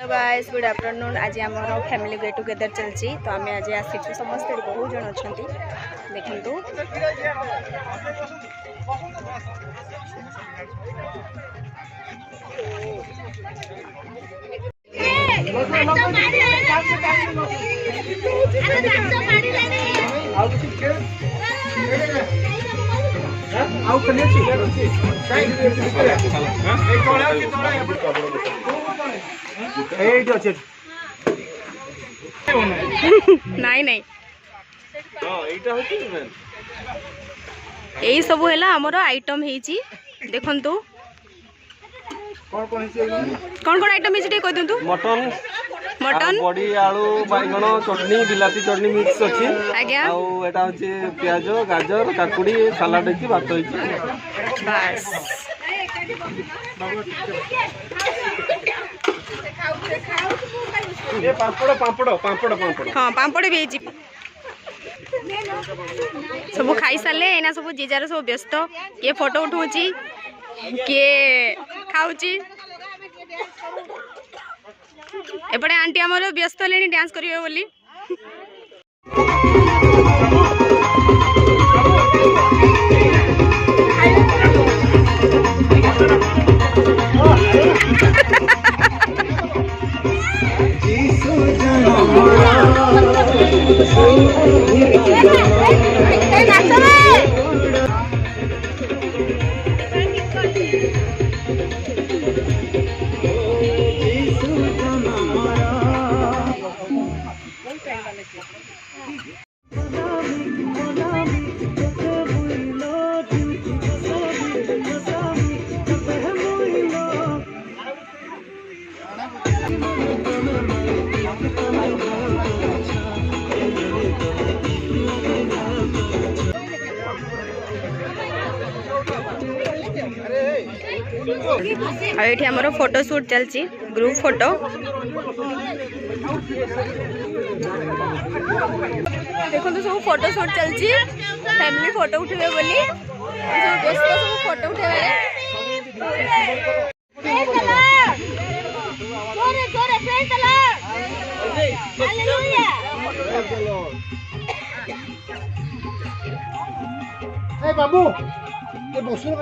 Hello guys good afternoon. आज आम family get together चलती तो आम आज आसी समस्त बहुत जन अच्छा देखु नाई नाई यही सब है आमर आइटम है देखु कौन कौन आइटम है कह दिंतु। मटन मटन बड़ी आलू बैगन चटनी बिलाती चटनी मिक्स अच्छी आज्ञा आटा हूँ प्याज गाजर काकुड़ी सालाड होती भात बस पापड़ पापड़ पापड़ पापड़ हाँ पापड़ भी है सब खाई सारे एना सब जीजार सब व्यस्त किए फोटो उठाऊ किए खाऊची एपटे आंटी आमर व्यस्त ले डांस करिवे बोली ये आमर फोटो शूट चलती ग्रुप फोटो देखो तो सब फोटो शूट चलती फैमिली फोटो उठे बोली व्यस्त सब फोटो उठे बाबू ये बसुन